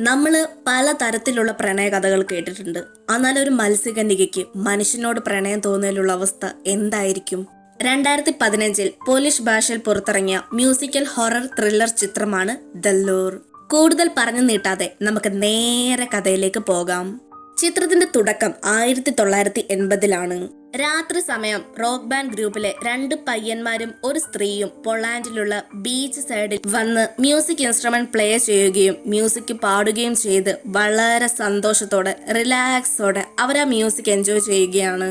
നമ്മള് പലതരത്തിലുള്ള പ്രണയകഥകൾ കേട്ടിട്ടുണ്ട്. എന്നാൽ ഒരു മത്സ്യകന്യകയ്ക്ക് മനുഷ്യനോട് പ്രണയം തോന്നിയാലുള്ള അവസ്ഥ എന്തായിരിക്കും? 2015 പോളിഷ് ഭാഷയിൽ പുറത്തിറങ്ങിയ മ്യൂസിക്കൽ ഹൊറർ ത്രില്ലർ ചിത്രമാണ് ദ ലൂർ. കൂടുതൽ പറഞ്ഞു നീട്ടാതെ നമുക്ക് നേരെ കഥയിലേക്ക് പോകാം. ചിത്രത്തിന്റെ തുടക്കം 1980-ലാണ്. രാത്രി സമയം റോക്ക് ബാൻഡ് ഗ്രൂപ്പിലെ 2 പയ്യന്മാരും ഒരു സ്ത്രീയും പോളണ്ടിലുള്ള ബീച്ച് സൈഡിൽ വന്ന് മ്യൂസിക് ഇൻസ്ട്രുമെന്റ് പ്ലേ ചെയ്യുകയും മ്യൂസിക് പാടുകയും ചെയ്ത് വളരെ സന്തോഷത്തോടെ റിലാക്സോടെ അവർ ആ മ്യൂസിക് എൻജോയ് ചെയ്യുകയാണ്.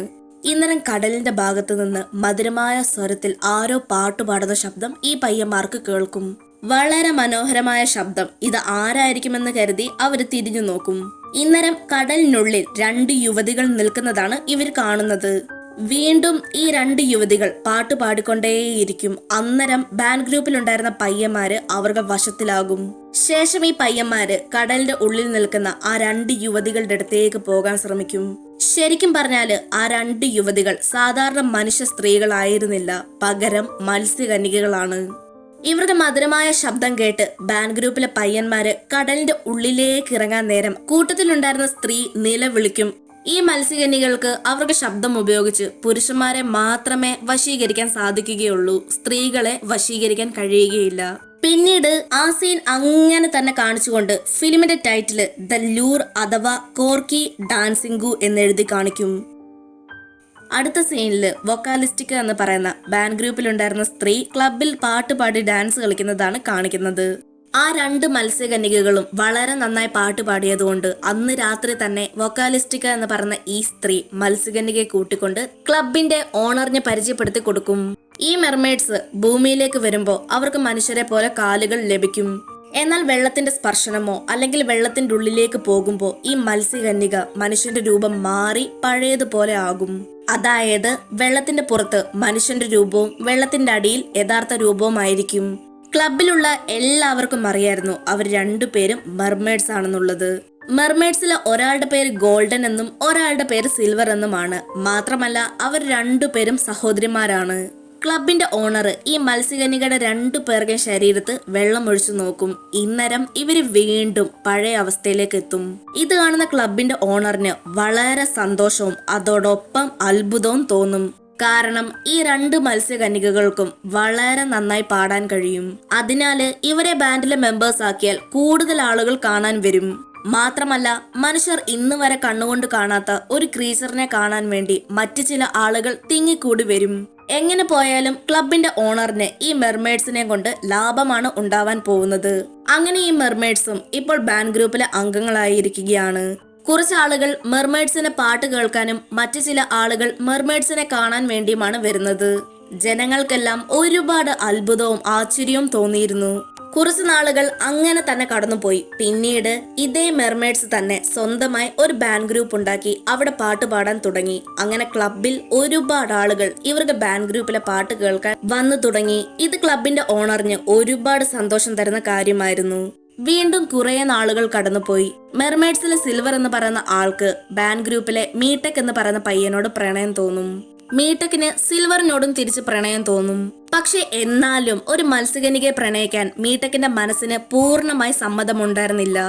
ഇന്നരം കടലിന്റെ ഭാഗത്തു നിന്ന് മധുരമായ സ്വരത്തിൽ ആരോ പാട്ടുപാടുന്ന ശബ്ദം ഈ പയ്യന്മാർക്ക് കേൾക്കും. വളരെ മനോഹരമായ ശബ്ദം. ഇത് ആരായിരിക്കുമെന്ന് കരുതി അവർ തിരിഞ്ഞു നോക്കും. ഇന്നരം കടലിനുള്ളിൽ 2 യുവതികൾ നിൽക്കുന്നതാണ് ഇവർ കാണുന്നത്. വീണ്ടും ഈ 2 യുവതികൾ പാട്ട് പാടിക്കൊണ്ടേയിരിക്കും. അന്നേരം ബാൻഡ് ഗ്രൂപ്പിലുണ്ടായിരുന്ന പയ്യന്മാര് അവരുടെ വശത്തിലാകും. ശേഷം ഈ പയ്യന്മാര് കടലിന്റെ ഉള്ളിൽ നിൽക്കുന്ന ആ 2 യുവതികളുടെ അടുത്തേക്ക് പോകാൻ ശ്രമിക്കും. ശരിക്കും പറഞ്ഞാല് ആ 2 യുവതികൾ സാധാരണ മനുഷ്യ സ്ത്രീകളായിരുന്നില്ല, പകരം മത്സ്യകന്യകകളാണ്. ഇവരുടെ മധുരമായ ശബ്ദം കേട്ട് ബാൻഡ് ഗ്രൂപ്പിലെ പയ്യന്മാര് കടലിന്റെ ഉള്ളിലേക്ക് ഇറങ്ങാൻ നേരം കൂട്ടത്തിലുണ്ടായിരുന്ന സ്ത്രീ നിലവിളിക്കും. ഈ മത്സ്യകന്യകൾക്ക് അവരുടെ ശബ്ദം ഉപയോഗിച്ച് പുരുഷന്മാരെ മാത്രമേ വശീകരിക്കാൻ സാധിക്കുകയുള്ളൂ, സ്ത്രീകളെ വശീകരിക്കാൻ കഴിയുകയില്ല. പിന്നീട് ആ സീൻ അങ്ങനെ തന്നെ കാണിച്ചുകൊണ്ട് ഫിലിമിന്റെ ടൈറ്റില് ദ ലൂർ അഥവാ കോർക്കി ഡാൻസിംഗു എന്നെഴുതി കാണിക്കും. അടുത്ത സീനില് വൊക്കാലിസ്റ്റിക്ക എന്ന് പറയുന്ന ബാൻഡ് ഗ്രൂപ്പിലുണ്ടായിരുന്ന സ്ത്രീ ക്ലബിൽ പാട്ട് പാടി ഡാൻസ് കളിക്കുന്നതാണ് കാണിക്കുന്നത്. ആ 2 മത്സ്യകന്യകകളും വളരെ നന്നായി പാട്ട് പാടിയതുകൊണ്ട് അന്ന് രാത്രി തന്നെ വൊക്കാലിസ്റ്റിക്ക എന്ന് പറയുന്ന ഈ സ്ത്രീ മത്സ്യകന്യകയെ കൂട്ടിക്കൊണ്ട് ക്ലബിന്റെ ഓണറിനെ പരിചയപ്പെടുത്തി കൊടുക്കും. ഈ മെർമെയ്ഡ്സ് ഭൂമിയിലേക്ക് വരുമ്പോൾ അവർക്ക് മനുഷ്യരെ പോലെ കാലുകൾ ലഭിക്കും. എന്നാൽ വെള്ളത്തിന്റെ സ്പർശനമോ അല്ലെങ്കിൽ വെള്ളത്തിന്റെ ഉള്ളിലേക്ക് പോകുമ്പോൾ ഈ മത്സ്യകന്യക മനുഷ്യന്റെ രൂപം മാറി പഴയതുപോലെ ആകും. അതായത് വെള്ളത്തിന്റെ പുറത്ത് മനുഷ്യന്റെ രൂപവും വെള്ളത്തിന്റെ അടിയിൽ യഥാർത്ഥ രൂപവുമായിരിക്കും. ക്ലബിലുള്ള എല്ലാവർക്കും അറിയായിരുന്നു അവർ 2 പേരും മെർമെയ്ഡ്സ് ആണെന്നുള്ളത്. മെർമെയ്ഡ്സിലെ ഒരാളുടെ പേര് ഗോൾഡൻ എന്നും ഒരാളുടെ പേര് സിൽവർ എന്നുമാണ്. മാത്രമല്ല അവർ 2 പേരും സഹോദരിമാരാണ്. ക്ലബിന്റെ ഓണർ ഈ മത്സ്യകന്യകയുടെ 2 പേരുടെ ശരീരത്ത് വെള്ളം ഒഴിച്ചു നോക്കും. ഇന്നരം ഇവര് വീണ്ടും പഴയ അവസ്ഥയിലേക്ക് എത്തും. ഇത് കാണുന്ന ക്ലബിന്റെ ഓണറിന് വളരെ സന്തോഷവും അതോടൊപ്പം അത്ഭുതവും തോന്നും. കാരണം ഈ 2 മത്സ്യകന്യകകൾക്കും വളരെ നന്നായി പാടാൻ കഴിയും. അതിനാല് ഇവരെ ബാൻഡിലെ മെമ്പേഴ്സ് ആക്കിയാൽ കൂടുതൽ ആളുകൾ കാണാൻ വരും. മാത്രമല്ല മനുഷ്യർ ഇന്ന് വരെ കണ്ണുകൊണ്ട് കാണാത്ത ഒരു ക്രീച്ചറിനെ കാണാൻ വേണ്ടി മറ്റു ചില ആളുകൾ തിങ്ങിക്കൂടി വരും. എങ്ങനെ പോയാലും ക്ലബിന്റെ ഓണറിന് ഈ മെർമെയ്ഡ്സിനെ കൊണ്ട് ലാഭമാണ് ഉണ്ടാവാൻ പോകുന്നത്. അങ്ങനെ ഈ മെർമെയ്ഡ്സും ഇപ്പോൾ ബാൻഡ് ഗ്രൂപ്പിലെ അംഗങ്ങളായിരിക്കുകയാണ്. കുറച്ച് ആളുകൾ മെർമെയ്ഡ്സിന്റെ പാട്ട് കേൾക്കാനും മറ്റു ചില ആളുകൾ മെർമെയ്ഡ്സിനെ കാണാൻ വേണ്ടിയുമാണ് വരുന്നത്. ജനങ്ങൾക്കെല്ലാം ഒരുപാട് അത്ഭുതവും ആശ്ചര്യവും തോന്നിയിരുന്നു. കുറച്ചു നാളുകൾ അങ്ങനെ തന്നെ കടന്നുപോയി. പിന്നീട് ഇതേ മെർമെയ്ഡ്സ് തന്നെ സ്വന്തമായി ഒരു ബാൻഡ് ഗ്രൂപ്പ് ഉണ്ടാക്കി അവിടെ പാട്ട് പാടാൻ തുടങ്ങി. അങ്ങനെ ക്ലബിൽ ഒരുപാട് ആളുകൾ ഇവരുടെ ബാൻഡ് ഗ്രൂപ്പിലെ പാട്ട് കേൾക്കാൻ വന്നു തുടങ്ങി. ഇത് ക്ലബിന്റെ ഓണറിന് ഒരുപാട് സന്തോഷം തരുന്ന കാര്യമായിരുന്നു. വീണ്ടും കുറെ നാളുകൾ കടന്നുപോയി. മെർമെയ്ഡ്സിലെ സിൽവർ എന്ന് പറയുന്ന ആൾക്ക് ബാൻഡ് ഗ്രൂപ്പിലെ മീടെക് എന്ന് പറയുന്ന പയ്യനോട് പ്രണയം തോന്നും. മീടെക്കിന് സിൽവറിനോടും തിരിച്ച് പ്രണയം തോന്നും. പക്ഷെ എന്നാലും ഒരു മത്സ്യകന്യകയെ പ്രണയിക്കാൻ മീടെക്കിന്റെ മനസ്സിന് പൂർണ്ണമായി സമ്മതമുണ്ടായിരുന്നില്ല.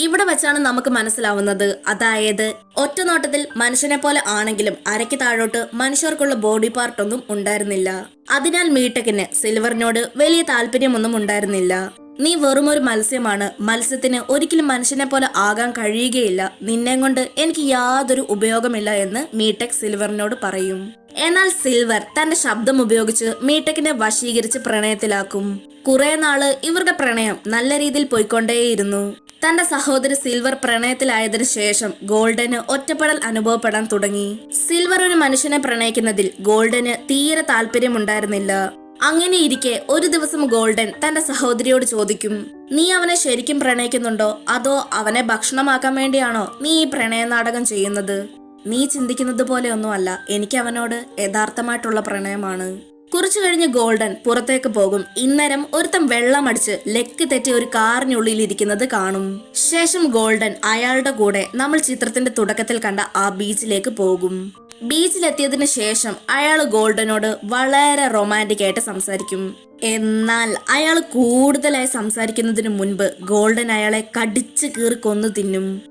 ഇവിടെ വെച്ചാണ് നമുക്ക് മനസ്സിലാവുന്നത്, അതായത് ഒറ്റ നോട്ടത്തിൽ മനുഷ്യനെ പോലെ ആണെങ്കിലും അരയ്ക്ക് താഴോട്ട് മനുഷ്യർക്കുള്ള ബോഡി പാർട്ട് ഒന്നും ഉണ്ടായിരുന്നില്ല. അതിനാൽ മീടെക്കിന് സിൽവറിനോട് വലിയ താല്പര്യമൊന്നും ഉണ്ടായിരുന്നില്ല. നീ വെറുമൊരു മത്സ്യമാണ്, മത്സ്യത്തിന് ഒരിക്കലും മനുഷ്യനെ പോലെ ആകാൻ കഴിയുകയില്ല, നിന്നെ കൊണ്ട് എനിക്ക് യാതൊരു ഉപയോഗമില്ല എന്ന് മീടെക് സിൽവറിനോട് പറയും. എന്നാൽ സിൽവർ തന്റെ ശബ്ദം ഉപയോഗിച്ച് മീടെക്കിനെ വശീകരിച്ച് പ്രണയത്തിലാക്കും. കുറെ നാള് ഇവരുടെ പ്രണയം നല്ല രീതിയിൽ പോയിക്കൊണ്ടേയിരുന്നു. തന്റെ സഹോദരി സിൽവർ പ്രണയത്തിലായതിനു ശേഷം ഗോൾഡന് ഒറ്റപ്പെടൽ അനുഭവപ്പെടാൻ തുടങ്ങി. സിൽവർ ഒരു മനുഷ്യനെ പ്രണയിക്കുന്നതിൽ ഗോൾഡന് തീരെ താല്പര്യമുണ്ടായിരുന്നില്ല. അങ്ങനെ ഇരിക്കെ ഒരു ദിവസം ഗോൾഡൻ തന്റെ സഹോദരിയോട് ചോദിക്കും, നീ അവനെ ശരിക്കും പ്രണയിക്കുന്നുണ്ടോ അതോ അവനെ ഭക്ഷണമാക്കാൻ വേണ്ടിയാണോ നീ ഈ പ്രണയ നാടകം ചെയ്യുന്നത്? നീ ചിന്തിക്കുന്നത് പോലെ ഒന്നുമല്ല, എനിക്ക് അവനോട് യഥാർത്ഥമായിട്ടുള്ള പ്രണയമാണ്. കുറച്ചു കഴിഞ്ഞ് ഗോൾഡൻ പുറത്തേക്ക് പോകും. ഇന്നരം ഒരുത്തം വെള്ളമടിച്ച് ലെക്ക് തെറ്റി ഒരു കാറിനുള്ളിൽ ഇരിക്കുന്നത് കാണും. ശേഷം ഗോൾഡൻ അയാളുടെ കൂടെ നമ്മൾ ചിത്രത്തിന്റെ തുടക്കത്തിൽ കണ്ട ആ ബീച്ചിലേക്ക് പോകും. ബീച്ചിലെത്തിയതിനു ശേഷം അയാൾ ഗോൾഡനോട് വളരെ റൊമാൻറ്റിക് ആയിട്ട് സംസാരിക്കും. എന്നാൽ അയാൾ കൂടുതലായി സംസാരിക്കുന്നതിന് മുൻപ് ഗോൾഡൻ അയാളെ കടിച്ചു കീറി കൊന്നു തിന്നും.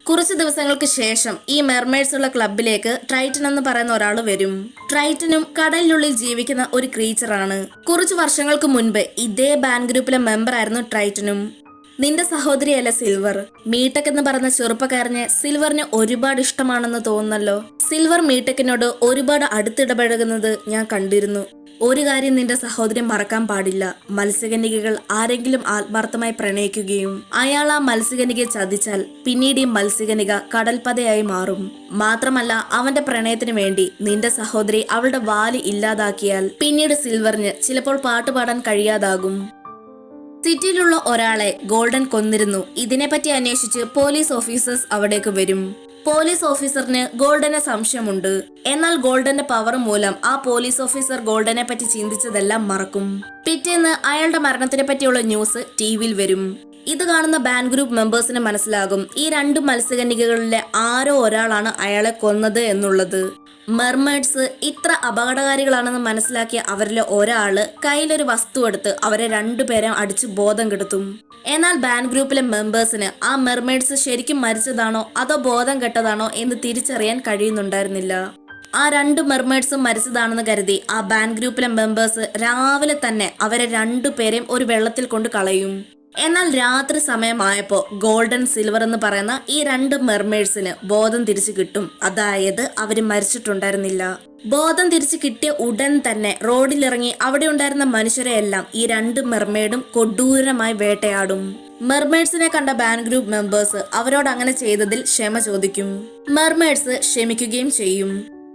കുറച്ച് ദിവസങ്ങൾക്ക് ശേഷം ഈ മെർമെയ്ഡ്സ് ഉള്ള ക്ലബിലേക്ക് ട്രൈറ്റൻ എന്ന് പറയുന്ന ഒരാൾ വരും. ട്രൈറ്റനും കടലിനുള്ളിൽ ജീവിക്കുന്ന ഒരു ക്രീച്ചറാണ്. കുറച്ചു വർഷങ്ങൾക്ക് മുൻപ് ഇതേ ബാൻഡ് ഗ്രൂപ്പിലെ മെമ്പർ ആയിരുന്നു ട്രൈറ്റനും. നിന്റെ സഹോദരിയല്ല സിൽവർ? മീട്ടക് എന്ന് പറയുന്ന ചെറുപ്പക്കാരനെ സിൽവറിന് ഒരുപാട് ഇഷ്ടമാണെന്ന് തോന്നുന്നല്ലോ. സിൽവർ മീട്ടക്കിനോട് ഒരുപാട് അടുത്തിടപഴകുന്നത് ഞാൻ കണ്ടിരുന്നു. ഒരു കാര്യം നിന്റെ സഹോദരി മറക്കാൻ പാടില്ല. മത്സ്യകന്യകകൾ ആരെങ്കിലും ആത്മാർത്ഥമായി പ്രണയിക്കുകയും അയാൾ ആ മത്സ്യകന്യകയെ ചതിച്ചാൽ പിന്നീട് ഈ മത്സ്യകന്യക കടൽപ്പതയായി മാറും. മാത്രമല്ല അവന്റെ പ്രണയത്തിന് വേണ്ടി നിന്റെ സഹോദരി അവളുടെ വാല് ഇല്ലാതാക്കിയാൽ പിന്നീട് സിൽവറിന് ചിലപ്പോൾ പാട്ടുപാടാൻ കഴിയാതാകും. സിറ്റിയിലുള്ള ഒരാളെ ഗോൾഡൻ കൊന്നിരുന്നു. ഇതിനെപ്പറ്റി അന്വേഷിച്ച് പോലീസ് ഓഫീസേഴ്സ് അവിടേക്ക് വരും. പോലീസ് ഓഫീസറിന് ഗോൾഡനെ സംശയമുണ്ട്. എന്നാൽ ഗോൾഡന്റെ പവർ മൂലം ആ പോലീസ് ഓഫീസർ ഗോൾഡനെ പറ്റി ചിന്തിച്ചതെല്ലാം മറക്കും. പിറ്റേന്ന് അയാളുടെ മരണത്തിനെ പറ്റിയുള്ള ന്യൂസ് ടിവിയിൽ വരും. ഇത് കാണുന്ന ബാൻഡ് ഗ്രൂപ്പ് മെമ്പേഴ്സിന് മനസ്സിലാകും ഈ രണ്ട് മത്സ്യകന്യകകളിലെ ആരോ ഒരാളാണ് അയാളെ കൊന്നത് എന്നുള്ളത്. മെർമെയ്ഡ്സ് ഇത്ര അപകടകാരികളാണെന്ന് മനസ്സിലാക്കിയ അവരിലെ ഒരാള് കയ്യിലൊരു വസ്തു എടുത്ത് അവരെ രണ്ടുപേരെ അടിച്ച് ബോധം കെടുത്തും. എന്നാൽ ബാൻഡ് ഗ്രൂപ്പിലെ മെമ്പേഴ്സിന് ആ മെർമെയ്ഡ്സ് ശരിക്കും മരിച്ചതാണോ അതോ ബോധം കെട്ടതാണോ എന്ന് തിരിച്ചറിയാൻ കഴിയുന്നുണ്ടായിരുന്നില്ല. ആ രണ്ട് മെർമെയ്ഡ്സും മരിച്ചതാണെന്ന് കരുതി ആ ബാൻഡ് ഗ്രൂപ്പിലെ മെമ്പേഴ്സ് രാവിലെ തന്നെ അവരെ രണ്ടുപേരെയും ഒരു വെള്ളത്തിൽ കൊണ്ട് കളയും. എന്നാൽ രാത്രി സമയമായപ്പോ ഗോൾഡൻ സിൽവർ എന്ന് പറയുന്ന ഈ രണ്ട് മെർമെയ്ഡ്സിന് ബോധം തിരിച്ചു കിട്ടും. അതായത് അവര് മരിച്ചിട്ടുണ്ടായിരുന്നില്ല. ബോധം തിരിച്ചു കിട്ടിയ ഉടൻ തന്നെ റോഡിലിറങ്ങി അവിടെ ഉണ്ടായിരുന്ന മനുഷ്യരെ എല്ലാം ഈ രണ്ട് മെർമെയ്ഡും കൊടൂരമായി വേട്ടയാടും. മെർമെയ്ഡ്സിനെ കണ്ട ബാൻഡ് ഗ്രൂപ്പ് മെമ്പേഴ്സ് അവരോട് അങ്ങനെ ചെയ്തതിൽ ക്ഷമ ചോദിക്കും. മെർമെയ്ഡ്സ് ക്ഷമിക്കുകയും ചെയ്യും.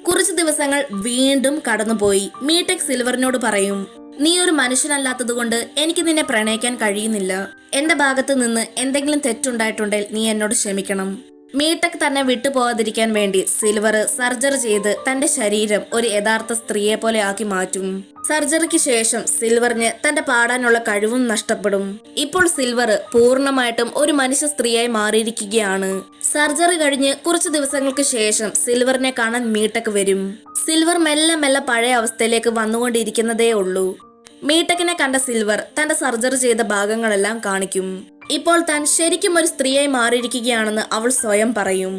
കുറച്ചു ദിവസങ്ങൾ വീണ്ടും കടന്നുപോയി. മീട്ടക് സിൽവറിനോട് പറയും, നീ ഒരു മനുഷ്യനല്ലാത്തത് കൊണ്ട് എനിക്ക് നിന്നെ പ്രണയിക്കാൻ കഴിയുന്നില്ല. എന്റെ ഭാഗത്ത് നിന്ന് എന്തെങ്കിലും തെറ്റുണ്ടായിട്ടുണ്ടെങ്കിൽ നീ എന്നോട് ക്ഷമിക്കണം. മീട്ടക് തന്നെ വിട്ടുപോകാതിരിക്കാൻ വേണ്ടി സിൽവർ സർജറി ചെയ്ത് തന്റെ ശരീരം ഒരു യഥാർത്ഥ സ്ത്രീയെ പോലെ ആക്കി മാറ്റും. സർജറിക്ക് ശേഷം സിൽവറിന് തന്റെ പാടാനുള്ള കഴിവും നഷ്ടപ്പെടും. ഇപ്പോൾ സിൽവർ പൂർണ്ണമായിട്ടും ഒരു മനുഷ്യ സ്ത്രീയായി മാറിയിരിക്കുകയാണ്. സർജറി കഴിഞ്ഞ് കുറച്ചു ദിവസങ്ങൾക്ക് ശേഷം സിൽവറിനെ കാണാൻ മീട്ടക് വരും. സിൽവർ മെല്ലെ മെല്ലെ പഴയ അവസ്ഥയിലേക്ക് വന്നുകൊണ്ടിരിക്കുന്നതേ ഉള്ളൂ. മീട്ടക്കിനെ കണ്ട സിൽവർ തന്റെ സർജറി ചെയ്ത ഭാഗങ്ങളെല്ലാം കാണിക്കും. ഇപ്പോൾ താൻ ശരിക്കും ഒരു സ്ത്രീയായി മാറിയിരിക്കുകയാണെന്ന് അവൾ സ്വയം പറയും.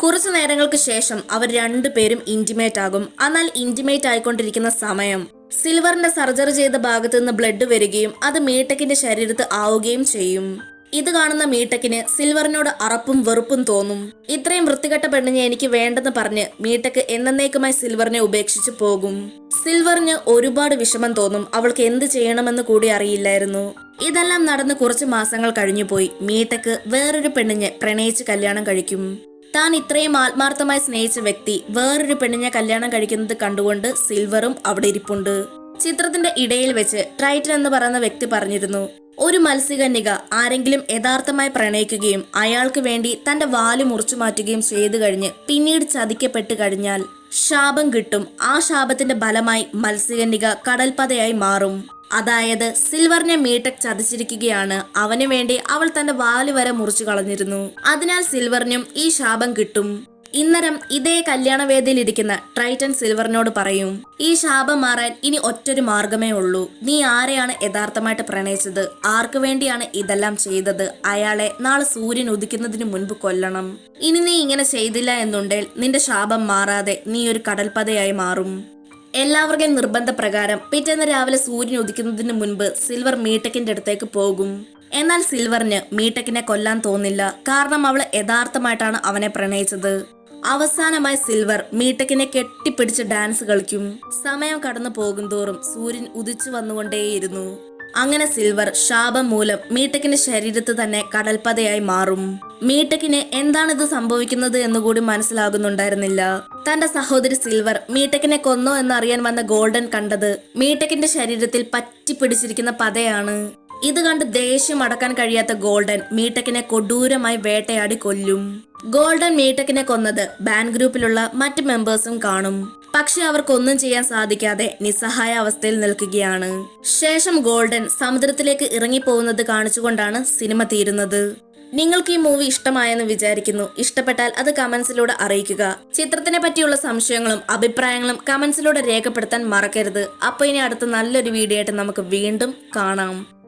കുറച്ചു നേരങ്ങൾക്ക് ശേഷം അവർ രണ്ടുപേരും ഇന്റിമേറ്റ് ആകും. എന്നാൽ ഇന്റിമേറ്റ് ആയിക്കൊണ്ടിരിക്കുന്ന സമയം സിൽവറിന്റെ സർജറി ചെയ്ത ഭാഗത്തു നിന്ന് ബ്ലഡ് വരികയും അത് മീട്ടക്കിന്റെ ശരീരത്ത് ആവുകയും ചെയ്യും. ഇത് കാണുന്ന മീട്ടക്കിന് സിൽവറിനോട് അറപ്പും വെറുപ്പും തോന്നും. ഇത്രയും വൃത്തികെട്ട പെണ്ണിനെ എനിക്ക് വേണ്ടെന്ന് പറഞ്ഞ് മീട്ടക്ക് എന്നേക്കുമായി സിൽവറിനെ ഉപേക്ഷിച്ച് പോകും. സിൽവറിന് ഒരുപാട് വിഷമം തോന്നും. അവൾക്ക് എന്ത് ചെയ്യണമെന്ന് കൂടി അറിയില്ലായിരുന്നു. ഇതെല്ലാം നടന്ന് കുറച്ച് മാസങ്ങൾ കഴിഞ്ഞുപോയി. മീട്ടക്ക് വേറൊരു പെണ്ണിനെ പ്രണയിച്ച് കല്യാണം കഴിക്കും. താൻ ഇത്രയും ആത്മാർത്ഥമായി സ്നേഹിച്ച വ്യക്തി വേറൊരു പെണ്ണിനെ കല്യാണം കഴിക്കുന്നത് കണ്ടുകൊണ്ട് സിൽവറും അവിടെ ഇരിപ്പുണ്ട്. ചിത്രത്തിന്റെ ഇടയിൽ വെച്ച് ട്രൈറ്റൻ എന്ന് പറയുന്ന വ്യക്തി പറഞ്ഞിരുന്നു, ഒരു മത്സ്യകന്യക ആരെങ്കിലും യഥാർത്ഥമായി പ്രണയിക്കുകയും അയാൾക്ക് വേണ്ടി തന്റെ വാല് മുറിച്ചു മാറ്റുകയും ചെയ്തു കഴിഞ്ഞ് പിന്നീട് ചതിക്കപ്പെട്ട് കഴിഞ്ഞാൽ ശാപം കിട്ടും. ആ ശാപത്തിന്റെ ഫലമായി മത്സ്യകന്യക കടൽപ്പതയായി മാറും. അതായത് സിൽവറിനെ മീട്ടക് ചതിച്ചിരിക്കുകയാണ്. അവന് വേണ്ടി അവൾ തന്റെ വാല് വരെ മുറിച്ചു കളഞ്ഞിരുന്നു. അതിനാൽ സിൽവറിനും ഈ ശാപം കിട്ടും. ഇന്നരം ഇതേ കല്യാണവേദിയിൽ ഇരിക്കുന്ന ട്രൈറ്റൻ സിൽവറിനോട് പറയും, ഈ ശാപം മാറാൻ ഇനി ഒറ്റൊരു മാർഗമേ ഉള്ളൂ. നീ ആരെയാണ് യഥാർത്ഥമായിട്ട് പ്രണയിച്ചത്? ആർക്കു വേണ്ടിയാണ് ഇതെല്ലാം ചെയ്തത്? അയാളെ നാളെ സൂര്യൻ ഉദിക്കുന്നതിന് മുൻപ് കൊല്ലണം. ഇനി നീ ഇങ്ങനെ ചെയ്തില്ല എന്നുണ്ടെങ്കിൽ നിന്റെ ശാപം മാറാതെ നീ ഒരു കടൽപ്പതയായി മാറും. എല്ലാവർക്കും നിർബന്ധപ്രകാരം പിറ്റേന്ന് രാവിലെ സൂര്യൻ ഉദിക്കുന്നതിന് മുൻപ് സിൽവർ മീട്ടക്കിന്റെ അടുത്തേക്ക് പോകും. എന്നാൽ സിൽവറിന് മീട്ടക്കിനെ കൊല്ലാൻ തോന്നില്ല. കാരണം അവൾ യഥാർത്ഥമായിട്ടാണ് അവനെ പ്രണയിച്ചത്. അവസാനമായി സിൽവർ മീട്ടക്കിനെ കെട്ടിപ്പിടിച്ച് ഡാൻസ് കളിക്കും. സമയം കടന്നു പോകുന്തോറും സൂര്യൻ ഉദിച്ചു വന്നുകൊണ്ടേയിരുന്നു. അങ്ങനെ സിൽവർ ശാപം മൂലം മീട്ടക്കിന്റെ ശരീരത്ത് തന്നെ കടൽപ്പതയായി മാറും. മീട്ടക്കിന് എന്താണിത് സംഭവിക്കുന്നത് എന്നുകൂടി മനസ്സിലാകുന്നുണ്ടായിരുന്നില്ല. തന്റെ സഹോദരി സിൽവർ മീട്ടക്കിനെ കൊന്നോ എന്നറിയാൻ വന്ന ഗോൾഡൻ കണ്ടത് മീട്ടക്കിന്റെ ശരീരത്തിൽ പറ്റിപ്പിടിച്ചിരിക്കുന്ന പതയാണ്. ഇത് കണ്ട് ദേഷ്യം അടക്കാൻ കഴിയാത്ത ഗോൾഡൻ മീട്ടക്കിനെ കൊടൂരമായി വേട്ടയാടി കൊല്ലും. ഗോൾഡൻ മീട്ടക്കിനെ കൊന്നത് ബാൻഡ് ഗ്രൂപ്പിലുള്ള മറ്റ് മെമ്പേഴ്സും കാണും. പക്ഷെ അവർക്കൊന്നും ചെയ്യാൻ സാധിക്കാതെ നിസ്സഹായ അവസ്ഥയിൽ നിൽക്കുകയാണ്. ശേഷം ഗോൾഡൻ സമുദ്രത്തിലേക്ക് ഇറങ്ങിപ്പോകുന്നത് കാണിച്ചുകൊണ്ടാണ് സിനിമ തീരുന്നത്. നിങ്ങൾക്ക് ഈ മൂവി ഇഷ്ടമായെന്ന് വിചാരിക്കുന്നു. ഇഷ്ടപ്പെട്ടാൽ അത് കമന്റ്സിലൂടെ അറിയിക്കുക. ചിത്രത്തിനെ പറ്റിയുള്ള സംശയങ്ങളും അഭിപ്രായങ്ങളും കമന്റ്സിലൂടെ രേഖപ്പെടുത്താൻ മറക്കരുത്. അപ്പോൾ ഇനി അടുത്ത നല്ലൊരു വീഡിയോ ആയിട്ട് നമുക്ക് വീണ്ടും കാണാം.